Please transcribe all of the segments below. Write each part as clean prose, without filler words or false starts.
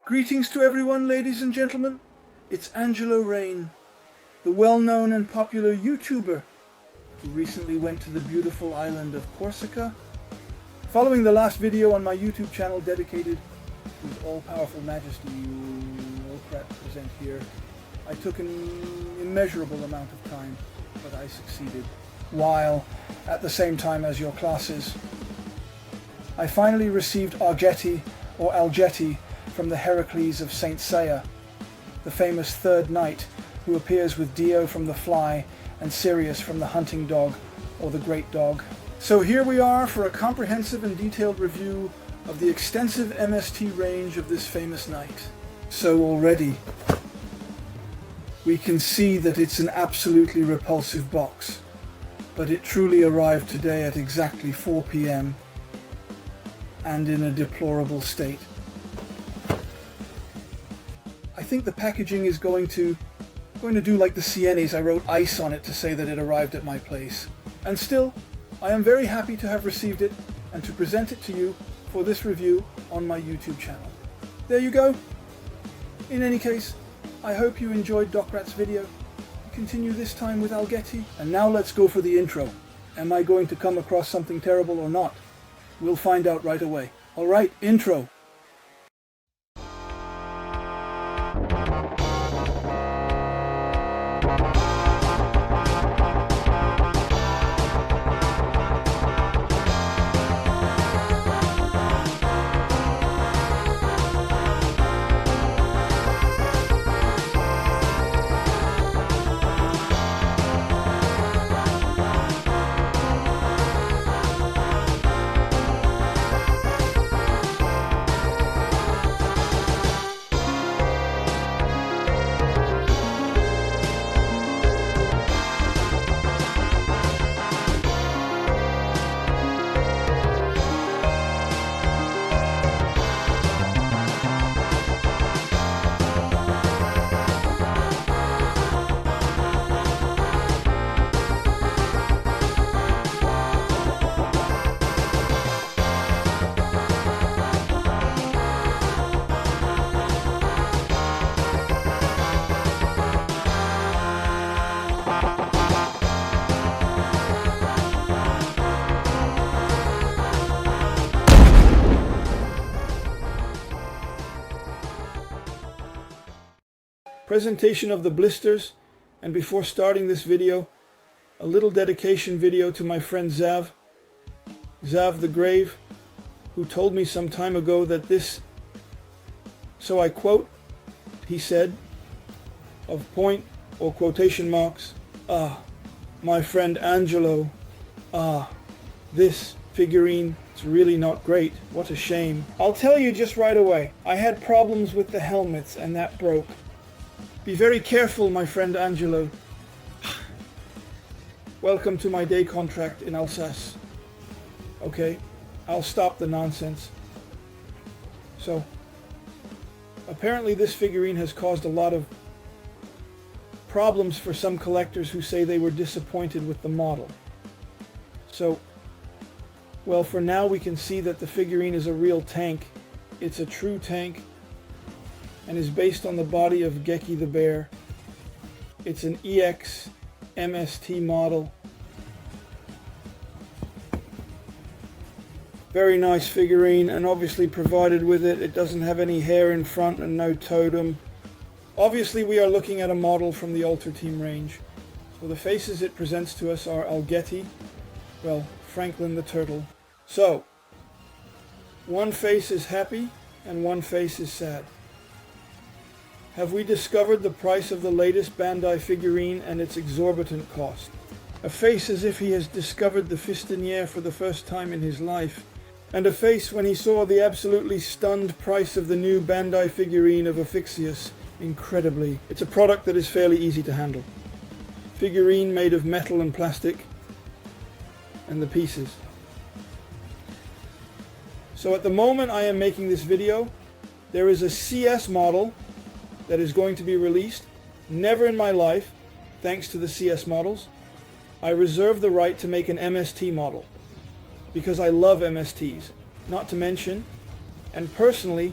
Greetings to everyone, ladies and gentlemen. It's Angelo Rain, the well-known and popular YouTuber who recently went to the beautiful island of Corsica. Following the last video on my YouTube channel dedicated to his all-powerful majesty, Docrates present here, I took an immeasurable amount of time, but I succeeded, while at the same time as your classes. I finally received Algethi, or Algethi, from the Hercules of Saint Seiya, the famous third knight who appears with Dio from the Fly and Sirius from the Hunting Dog, or the Great Dog. So here we are for a comprehensive and detailed review of the extensive MST range of this famous knight. So already, we can see that it's an absolutely repulsive box, but it truly arrived today at exactly 4 p.m. and in a deplorable state. I think the packaging is going to do like the Siennes. I wrote ice on it to say that it arrived at my place. And still, I am very happy to have received it and to present it to you for this review on my YouTube channel. There you go. In any case, I hope you enjoyed Docrates' video. Continue this time with Algethi. And now let's go for the intro. Am I going to come across something terrible or not? We'll find out right away. Alright, intro. Presentation of the blisters, and before starting this video, a little dedication video to my friend Zav the Grave, who told me some time ago that this, so I quote, he said, of point or quotation marks, my friend Angelo, this figurine is really not great, what a shame. I'll tell you just right away, I had problems with the helmets and that broke. Be very careful, my friend Angelo. Welcome to my day contract in Alsace. Okay, I'll stop the nonsense. So, apparently this figurine has caused a lot of problems for some collectors who say they were disappointed with the model. So, well, for now we can see that the figurine is a real tank. It's a true tank, and is based on the body of Geki the bear. It's an EX MST model. Very nice figurine, and obviously provided with it, it doesn't have any hair in front and no totem. Obviously we are looking at a model from the Alter Team range. So the faces it presents to us are Algethi, well, Franklin the turtle. So, one face is happy and one face is sad. Have we discovered the price of the latest Bandai figurine and its exorbitant cost? A face as if he has discovered the fistiniere for the first time in his life, and a face when he saw the absolutely stunned price of the new Bandai figurine of Aphixius. Incredibly. It's a product that is fairly easy to handle. Figurine made of metal and plastic, and the pieces. So at the moment I am making this video, there is a CS model that is going to be released. Never in my life, thanks to the CS models, I reserve the right to make an MST model, because I love MSTs. Not to mention, and personally,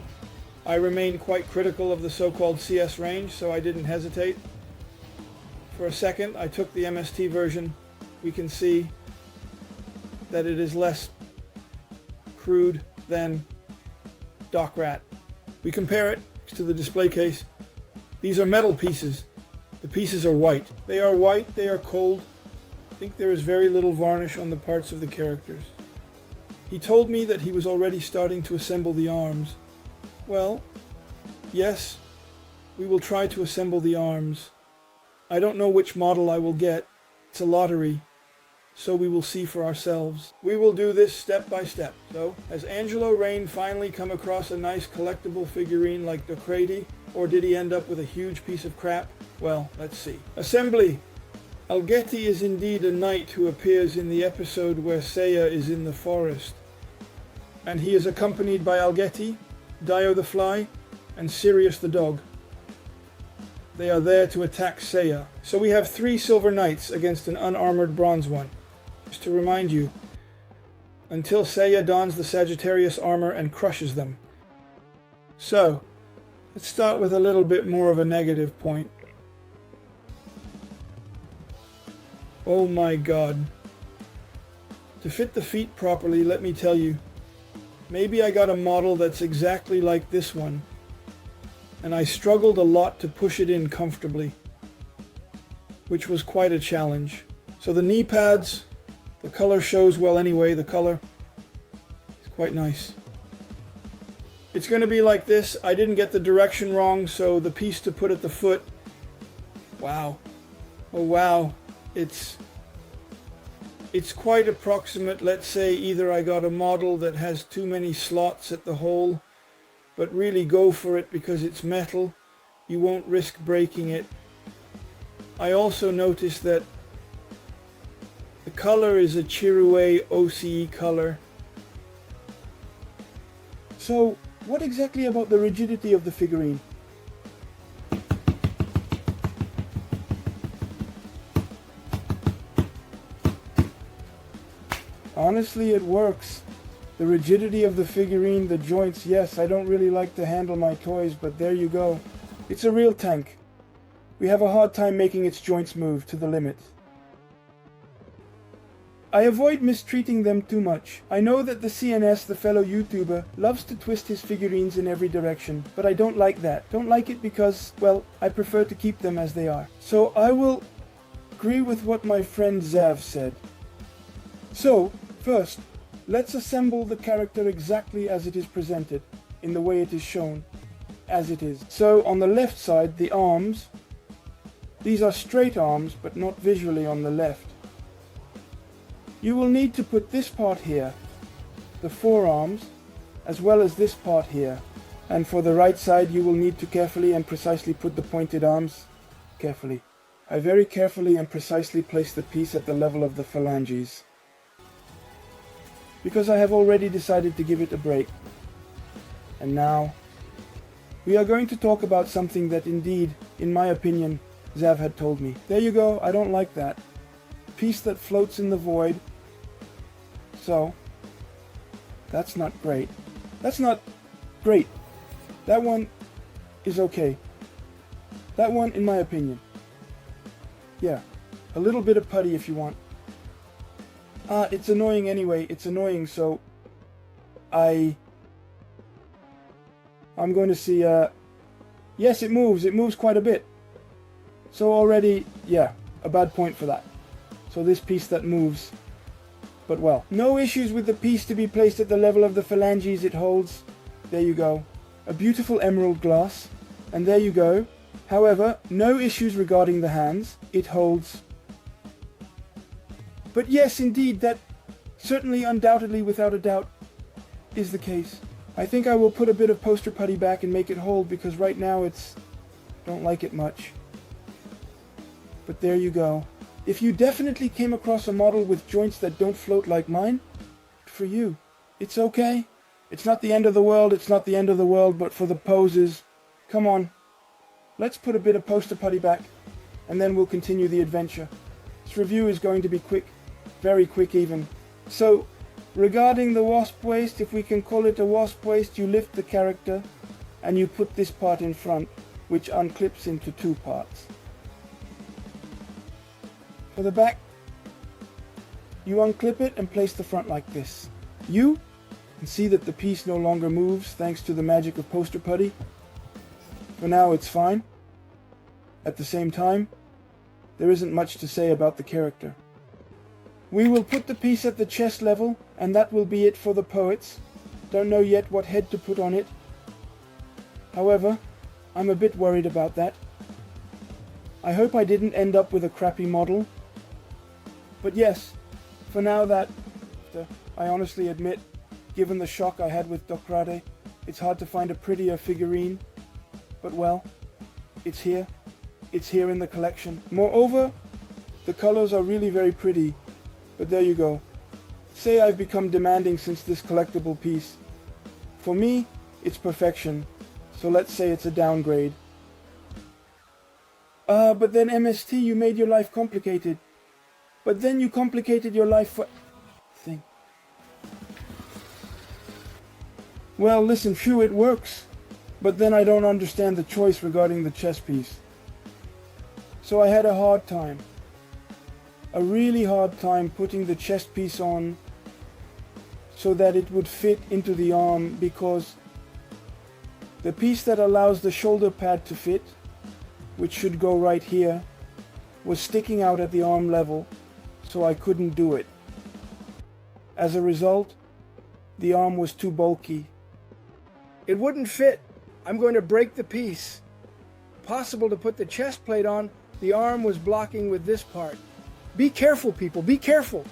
I remain quite critical of the so-called CS range, so I didn't hesitate. For a second, I took the MST version. We can see that it is less crude than Docrates. We compare it to the display case. These are metal pieces. The pieces are white. They are white, they are cold. I think there is very little varnish on the parts of the characters. He told me that he was already starting to assemble the arms. Well, yes, we will try to assemble the arms. I don't know which model I will get. It's a lottery, so we will see for ourselves. We will do this step by step. So, has Angelo Rain finally come across a nice collectible figurine like Docrates, or did he end up with a huge piece of crap? Well, let's see. Assembly! Algethi is indeed a knight who appears in the episode where Seiya is in the forest. And he is accompanied by Algethi, Dio the fly, and Sirius the dog. They are there to attack Seiya. So we have 3 silver knights against an unarmored bronze one. Just to remind you, until Seiya dons the Sagittarius armor and crushes them. So, let's start with a little bit more of a negative point. Oh my god. To fit the feet properly, let me tell you, maybe I got a model that's exactly like this one, and I struggled a lot to push it in comfortably, which was quite a challenge. So the knee pads, the color shows well anyway, the color is quite nice. It's going to be like this. I didn't get the direction wrong, so the piece to put at the foot, wow, oh wow. It's quite approximate. Let's say either I got a model that has too many slots at the hole, but really go for it because it's metal. You won't risk breaking it. I also noticed that the color is a Chiruwe OCE color. So, what exactly about the rigidity of the figurine? Honestly, it works. The rigidity of the figurine, the joints, yes, I don't really like to handle my toys, but there you go. It's a real tank. We have a hard time making its joints move to the limit. I avoid mistreating them too much. I know that the CNS, the fellow YouTuber, loves to twist his figurines in every direction, but I don't like that. Don't like it because, well, I prefer to keep them as they are. So I will agree with what my friend Zav said. So, first, let's assemble the character exactly as it is presented, in the way it is shown, as it is. So, on the left side, the arms, these are straight arms, but not visually on the left. You will need to put this part here, the forearms, as well as this part here. And for the right side, you will need to carefully and precisely put the pointed arms, carefully. I very carefully and precisely place the piece at the level of the phalanges, because I have already decided to give it a break. And now, we are going to talk about something that indeed, in my opinion, Zav had told me. There you go, I don't like that. Piece that floats in the void. So, that's not great. That's not great. That one is okay. That one, in my opinion. Yeah, a little bit of putty if you want. It's annoying anyway. It's annoying, so I'm going to see, yes, it moves. It moves quite a bit. So already, yeah, a bad point for that. So this piece that moves, but well. No issues with the piece to be placed at the level of the phalanges it holds. There you go. A beautiful emerald glass. And there you go. However, no issues regarding the hands. It holds. But yes, indeed, that certainly, undoubtedly, without a doubt, is the case. I think I will put a bit of poster putty back and make it hold, because right now don't like it much. But there you go. If you definitely came across a model with joints that don't float like mine, for you. It's okay. It's not the end of the world, it's not the end of the world, but for the poses, come on. Let's put a bit of poster putty back, and then we'll continue the adventure. This review is going to be quick. Very quick even. So, regarding the wasp waist, if we can call it a wasp waist, you lift the character and you put this part in front, which unclips into two parts. For the back, you unclip it and place the front like this. You can see that the piece no longer moves thanks to the magic of poster putty. For now it's fine. At the same time, there isn't much to say about the character. We will put the piece at the chest level, and that will be it for the poets. Don't know yet what head to put on it. However, I'm a bit worried about that. I hope I didn't end up with a crappy model. But yes, for now I honestly admit, given the shock I had with Docrates, it's hard to find a prettier figurine. But well, it's here. It's here in the collection. Moreover, the colors are really very pretty. But there you go. Say I've become demanding since this collectible piece. For me, it's perfection. So let's say it's a downgrade. But then MST, you made your life complicated. But then you complicated your life for... thing. Well, listen, phew, it works. But then I don't understand the choice regarding the chest piece. So I had a hard time. A really hard time putting the chest piece on so that it would fit into the arm, because the piece that allows the shoulder pad to fit, which should go right here, was sticking out at the arm level, so I couldn't do it. As a result, the arm was too bulky. It wouldn't fit. I'm going to break the piece. Possible to put the chest plate on, the arm was blocking with this part. Be careful, people, be careful.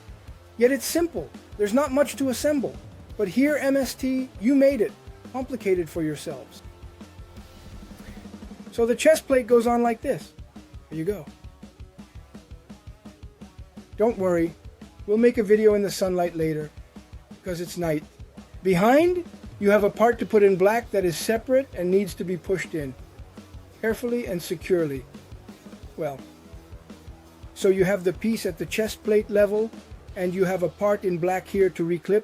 Yet it's simple. There's not much to assemble. But here, MST, you made it complicated for yourselves. So the chest plate goes on like this. There you go. Don't worry, we'll make a video in the sunlight later, because it's night. Behind, you have a part to put in black that is separate and needs to be pushed in, carefully and securely. Well, so you have the piece at the chest plate level, and you have a part in black here to reclip,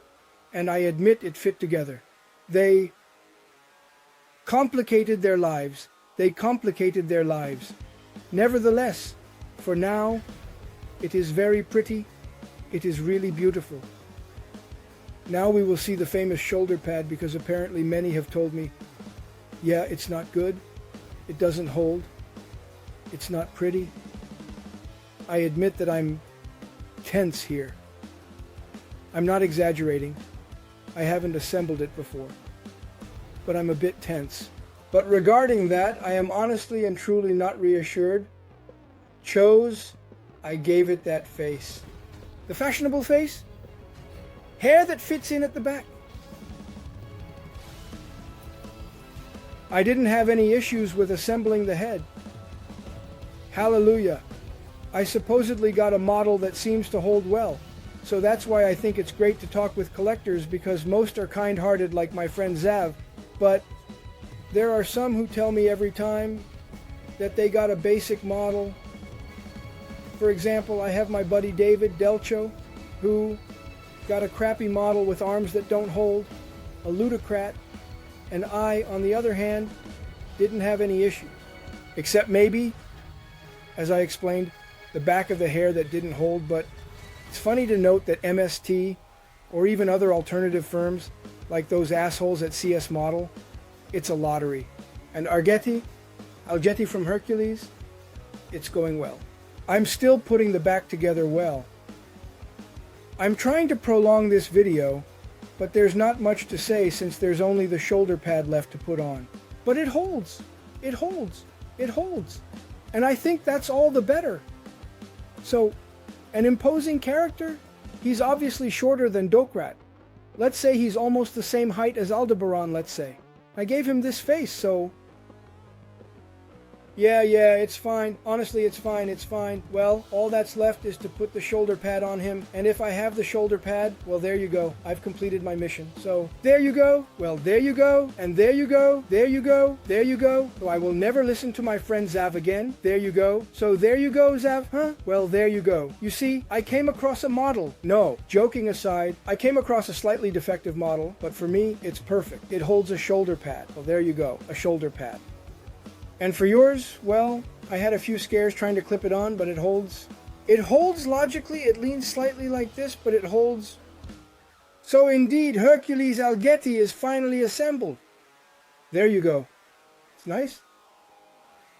and I admit it fit together. They complicated their lives. They complicated their lives. Nevertheless, for now, it is very pretty. It is really beautiful. Now we will see the famous shoulder pad, because apparently many have told me, yeah, it's not good. It doesn't hold. It's not pretty. I admit that I'm tense here. I'm not exaggerating. I haven't assembled it before. But I'm a bit tense. But regarding that, I am honestly and truly not reassured. I gave it that face. The fashionable face? Hair that fits in at the back. I didn't have any issues with assembling the head. Hallelujah. I supposedly got a model that seems to hold well. So that's why I think it's great to talk with collectors, because most are kind-hearted like my friend Zav. But there are some who tell me every time that they got a basic model. For example, I have my buddy David Delcho, who got a crappy model with arms that don't hold, a ludocrat, and I, on the other hand, didn't have any issues. Except maybe, as I explained, the back of the hair that didn't hold. But it's funny to note that MST, or even other alternative firms, like those assholes at CS Model, it's a lottery. And Algethi from Hercules, it's going well. I'm still putting the back together well. I'm trying to prolong this video, but there's not much to say since there's only the shoulder pad left to put on. But it holds. It holds. It holds. And I think that's all the better. So, an imposing character? He's obviously shorter than Docrates. Let's say he's almost the same height as Aldebaran, let's say. I gave him this face, so... Yeah, it's fine. Honestly, it's fine. Well, all that's left is to put the shoulder pad on him, and if I have the shoulder pad, well, there you go. I've completed my mission. So, there you go. Well, there you go. And there you go. There you go. There you go. So I will never listen to my friend Zav again. There you go. So there you go, Zav. Huh? Well, there you go. You see, I came across a model. No, joking aside, I came across a slightly defective model, but for me, it's perfect. It holds a shoulder pad. Well, there you go. A shoulder pad. And for yours, well, I had a few scares trying to clip it on, but it holds. It holds logically, it leans slightly like this, but it holds. So indeed, Hercules Algethi is finally assembled. There you go. It's nice.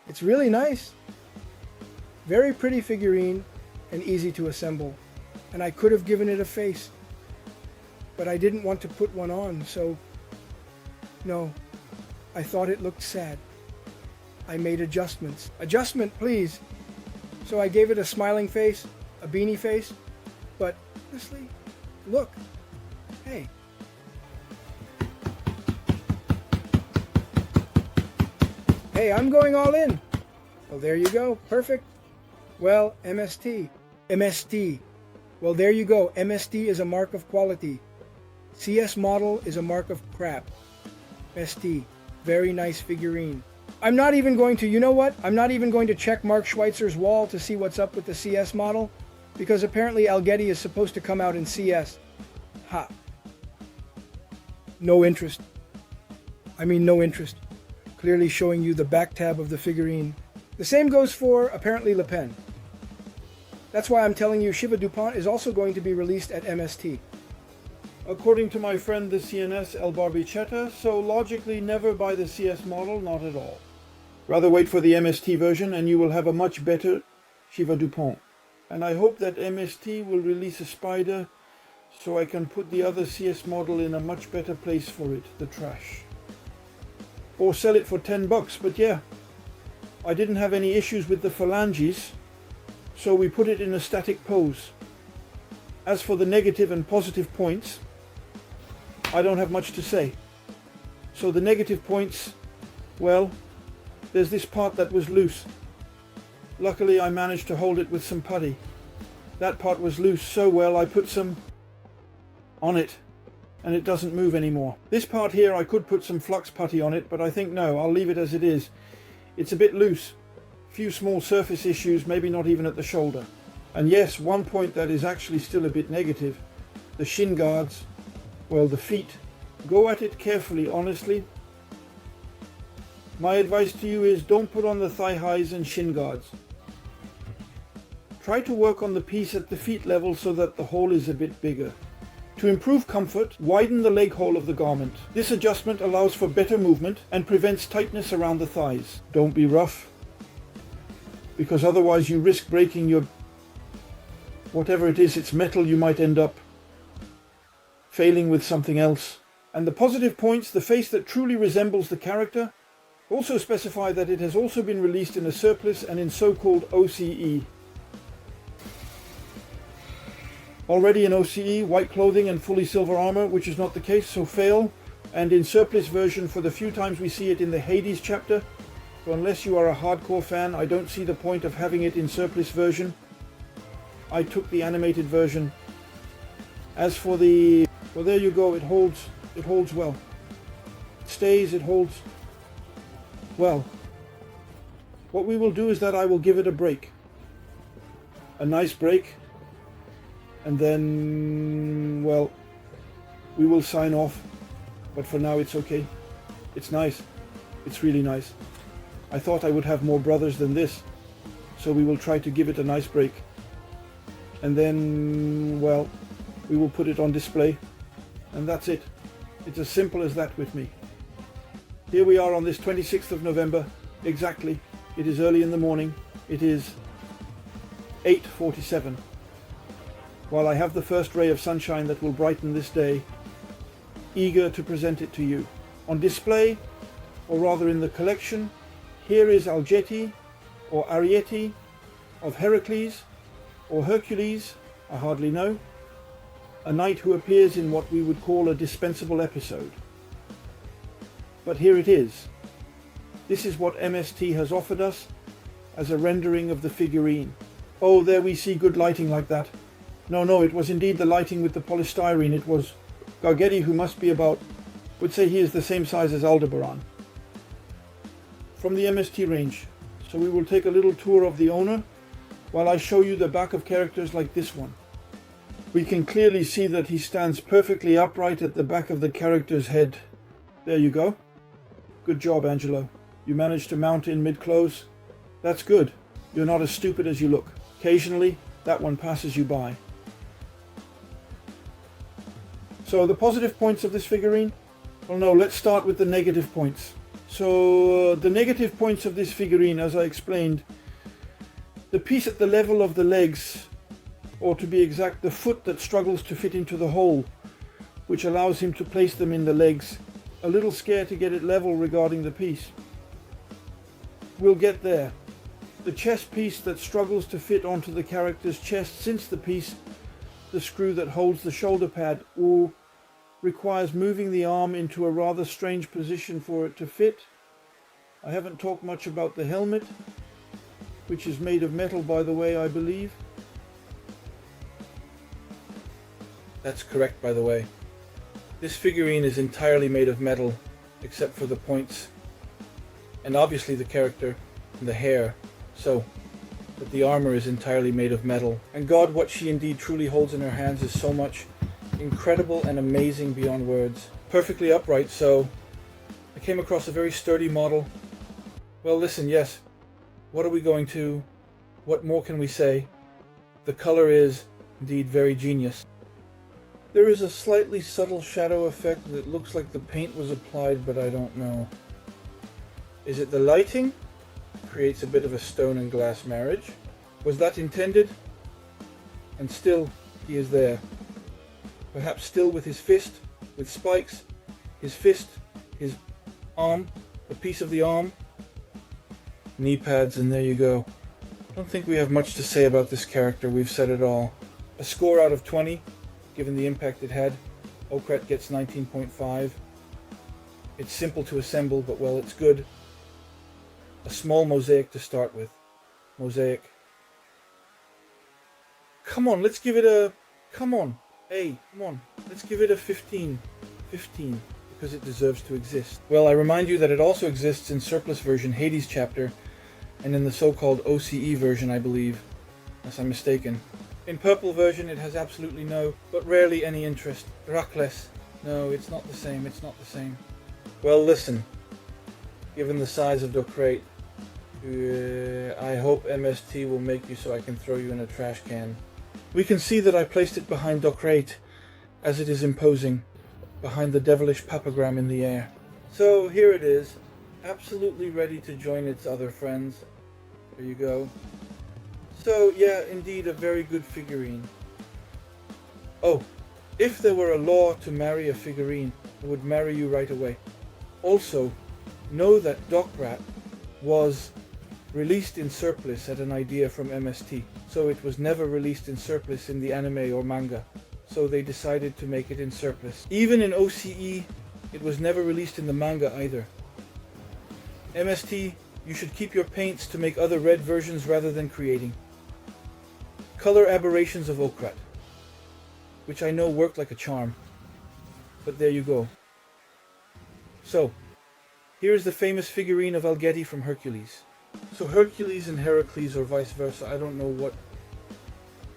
It's really nice. Very pretty figurine and easy to assemble. And I could have given it a face, but I didn't want to put one on, so no, I thought it looked sad. I made adjustments. Adjustment, please. So I gave it a smiling face, a beanie face, but honestly, look, hey. Hey, I'm going all in. Well, there you go, perfect. Well, MST. MST. Well, there you go, MST is a mark of quality. CS model is a mark of crap. MST, very nice figurine. I'm not even going to, you know what? I'm not even going to check Mark Schweitzer's wall to see what's up with the CS model, because apparently Algethi is supposed to come out in CS. Ha. No interest. I mean, no interest. Clearly showing you the back tab of the figurine. The same goes for, apparently, Le Pen. That's why I'm telling you Shiva DuPont is also going to be released at MST. According to my friend the CNS El Barbichetta, so logically never buy the CS model, not at all. Rather wait for the MST version and you will have a much better Shiva DuPont. And I hope that MST will release a spider so I can put the other CS model in a much better place for it, the trash. Or sell it for $10, but yeah, I didn't have any issues with the phalanges, so we put it in a static pose. As for the negative and positive points, I don't have much to say. So the negative points, well, there's this part that was loose. Luckily I managed to hold it with some putty. That part was loose so well I put some on it and it doesn't move anymore. This part here I could put some flux putty on it, but I think no, I'll leave it as it is. It's a bit loose. Few small surface issues, maybe not even at the shoulder. And yes, one point that is actually still a bit negative, the shin guards, well, the feet. Go at it carefully, honestly. My advice to you is don't put on the thigh highs and shin guards. Try to work on the piece at the feet level so that the hole is a bit bigger. To improve comfort, widen the leg hole of the garment. This adjustment allows for better movement and prevents tightness around the thighs. Don't be rough, because otherwise you risk breaking your whatever it is, it's metal, you might end up failing with something else. And the positive points, the face that truly resembles the character, also specify that it has also been released in a surplice and in so-called OCE. Already in OCE, white clothing and fully silver armor, which is not the case, so fail. And in surplice version for the few times we see it in the Hades chapter. So unless you are a hardcore fan, I don't see the point of having it in surplice version. I took the animated version. As for the, well, there you go, it holds well. It stays, it holds well. What we will do is that I will give it a break. A nice break. And then, well, we will sign off. But for now it's okay. It's nice. It's really nice. I thought I would have more brothers than this. So we will try to give it a nice break. And then, well, we will put it on display. And that's it. It's as simple as that with me. Here we are on this 26th of November. Exactly. It is early in the morning. It is 8:47. While I have the first ray of sunshine that will brighten this day, eager to present it to you. On display, or rather in the collection, here is Algethi, or Ariete, of Hercules, or Hercules, I hardly know, a knight who appears in what we would call a dispensable episode. But here it is. This is what MST has offered us as a rendering of the figurine. Oh, there we see good lighting like that. No, it was indeed the lighting with the polystyrene. It was Algethi, who must be about, would say he is the same size as Aldebaran. From the MST range. So we will take a little tour of the owner while I show you the back of characters like this one. We can clearly see that he stands perfectly upright at the back of the character's head. There you go. Good job, Angelo. You managed to mount in mid-close. That's good. You're not as stupid as you look. Occasionally, that one passes you by. So the positive points of this figurine? Well, no, let's start with the negative points. So the negative points of this figurine, as I explained, the piece at the level of the legs, or to be exact, the foot that struggles to fit into the hole, which allows him to place them in the legs. A little scared to get it level regarding the piece. We'll get there. The chest piece that struggles to fit onto the character's chest, since the piece, the screw that holds the shoulder pad, requires moving the arm into a rather strange position for it to fit. I haven't talked much about the helmet, which is made of metal, by the way, I believe. That's correct, by the way. This figurine is entirely made of metal, except for the points, and obviously the character and the hair, but the armor is entirely made of metal. And God, what she indeed truly holds in her hands is so much incredible and amazing beyond words. Perfectly upright, so I came across a very sturdy model. Well, listen, yes, what more can we say? The color is indeed very genius. There is a slightly subtle shadow effect that looks like the paint was applied, but I don't know. Is it the lighting? Creates a bit of a stone and glass marriage. Was that intended? And still, he is there. Perhaps still with his fist, with spikes, his fist, his arm, a piece of the arm, knee pads, and there you go. I don't think we have much to say about this character. We've said it all. A score out of 20, given the impact it had. Docrates gets 19.5. It's simple to assemble, but well, it's good. A small mosaic to start with. Mosaic. Come on, let's give it a... Come on. Hey, come on. Let's give it a 15. 15. Because it deserves to exist. Well, I remind you that it also exists in surplus version Hades chapter, and in the so-called OCE version, I believe, unless I'm mistaken. In purple version, it has absolutely no, but rarely any interest. Hercules. No, it's not the same. It's not the same. Well, listen. Given the size of Docrates, I hope MST will make you so I can throw you in a trash can. We can see that I placed it behind Docrates, as it is imposing, behind the devilish papagram in the air. So here it is, absolutely ready to join its other friends. There you go. So yeah, indeed a very good figurine. Oh, if there were a law to marry a figurine, I would marry you right away. Also, know that Docrates was released in surplus at an idea from MST, so it was never released in surplus in the anime or manga, so they decided to make it in surplus. Even in OCE, it was never released in the manga either. MST, you should keep your paints to make other red versions rather than creating. Color aberrations of Docrates, which I know worked like a charm, but there you go. So, here is the famous figurine of Algethi from Hercules. So Hercules and Heracles, or vice versa, I don't know what,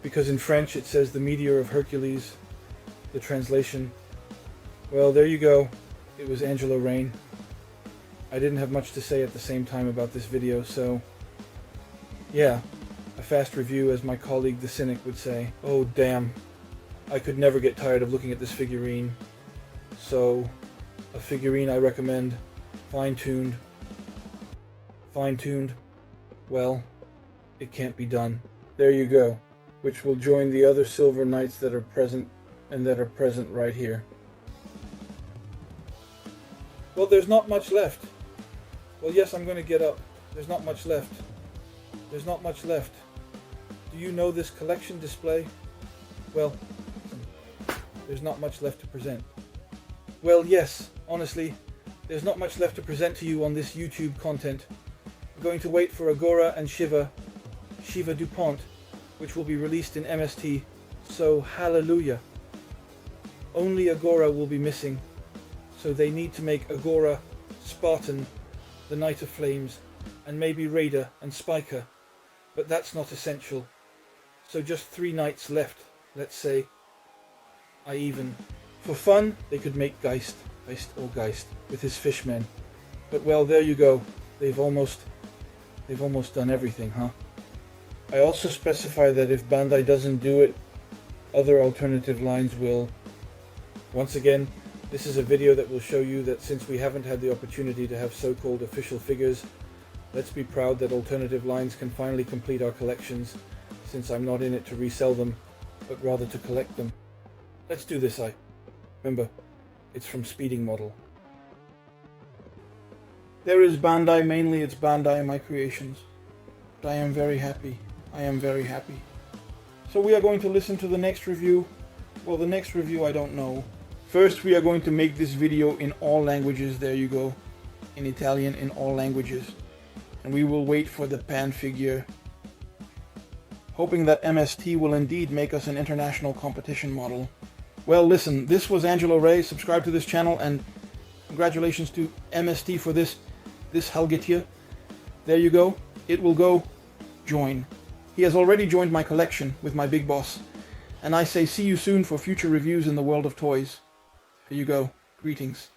because in French it says the meteor of Hercules, the translation. Well, there you go. It was Angelo Rain. I didn't have much to say at the same time about this video, so yeah, a fast review, as my colleague the Cynic would say. Oh damn, I could never get tired of looking at this figurine. So, a figurine I recommend, fine-tuned, well, it can't be done. There you go, which will join the other silver knights that are present, and that are present right here. Well, there's not much left. Well, yes, I'm going to get up. There's not much left. There's not much left. Do you know this collection display? Well, there's not much left to present. Well, yes, honestly, there's not much left to present to you on this YouTube content. I'm going to wait for Agora and Shiva DuPont, which will be released in MST, so hallelujah. Only Agora will be missing, so they need to make Agora, Spartan, the Knight of Flames, and maybe Raider and Spiker, but that's not essential. So just 3 knights left, let's say. For fun, they could make Geist with his fishmen. But well, there you go. They've almost done everything, huh? I also specify that if Bandai doesn't do it, other alternative lines will. Once again, this is a video that will show you that since we haven't had the opportunity to have so-called official figures, let's be proud that alternative lines can finally complete our collections, since I'm not in it to resell them, but rather to collect them. Let's do this, remember, it's from Speeding Model. There is Bandai, mainly it's Bandai in my creations. But I am very happy. I am very happy. So we are going to listen to the next review. Well, the next review I don't know. First we are going to make this video in all languages, there you go. In Italian, in all languages. And we will wait for the pan figure. Hoping that MST will indeed make us an international competition model. Well, listen, this was Angelo Rain. Subscribe to this channel, and congratulations to MST for this Algethi. There you go. It will go. Join. He has already joined my collection with my big boss. And I say see you soon for future reviews in the world of toys. Here you go. Greetings.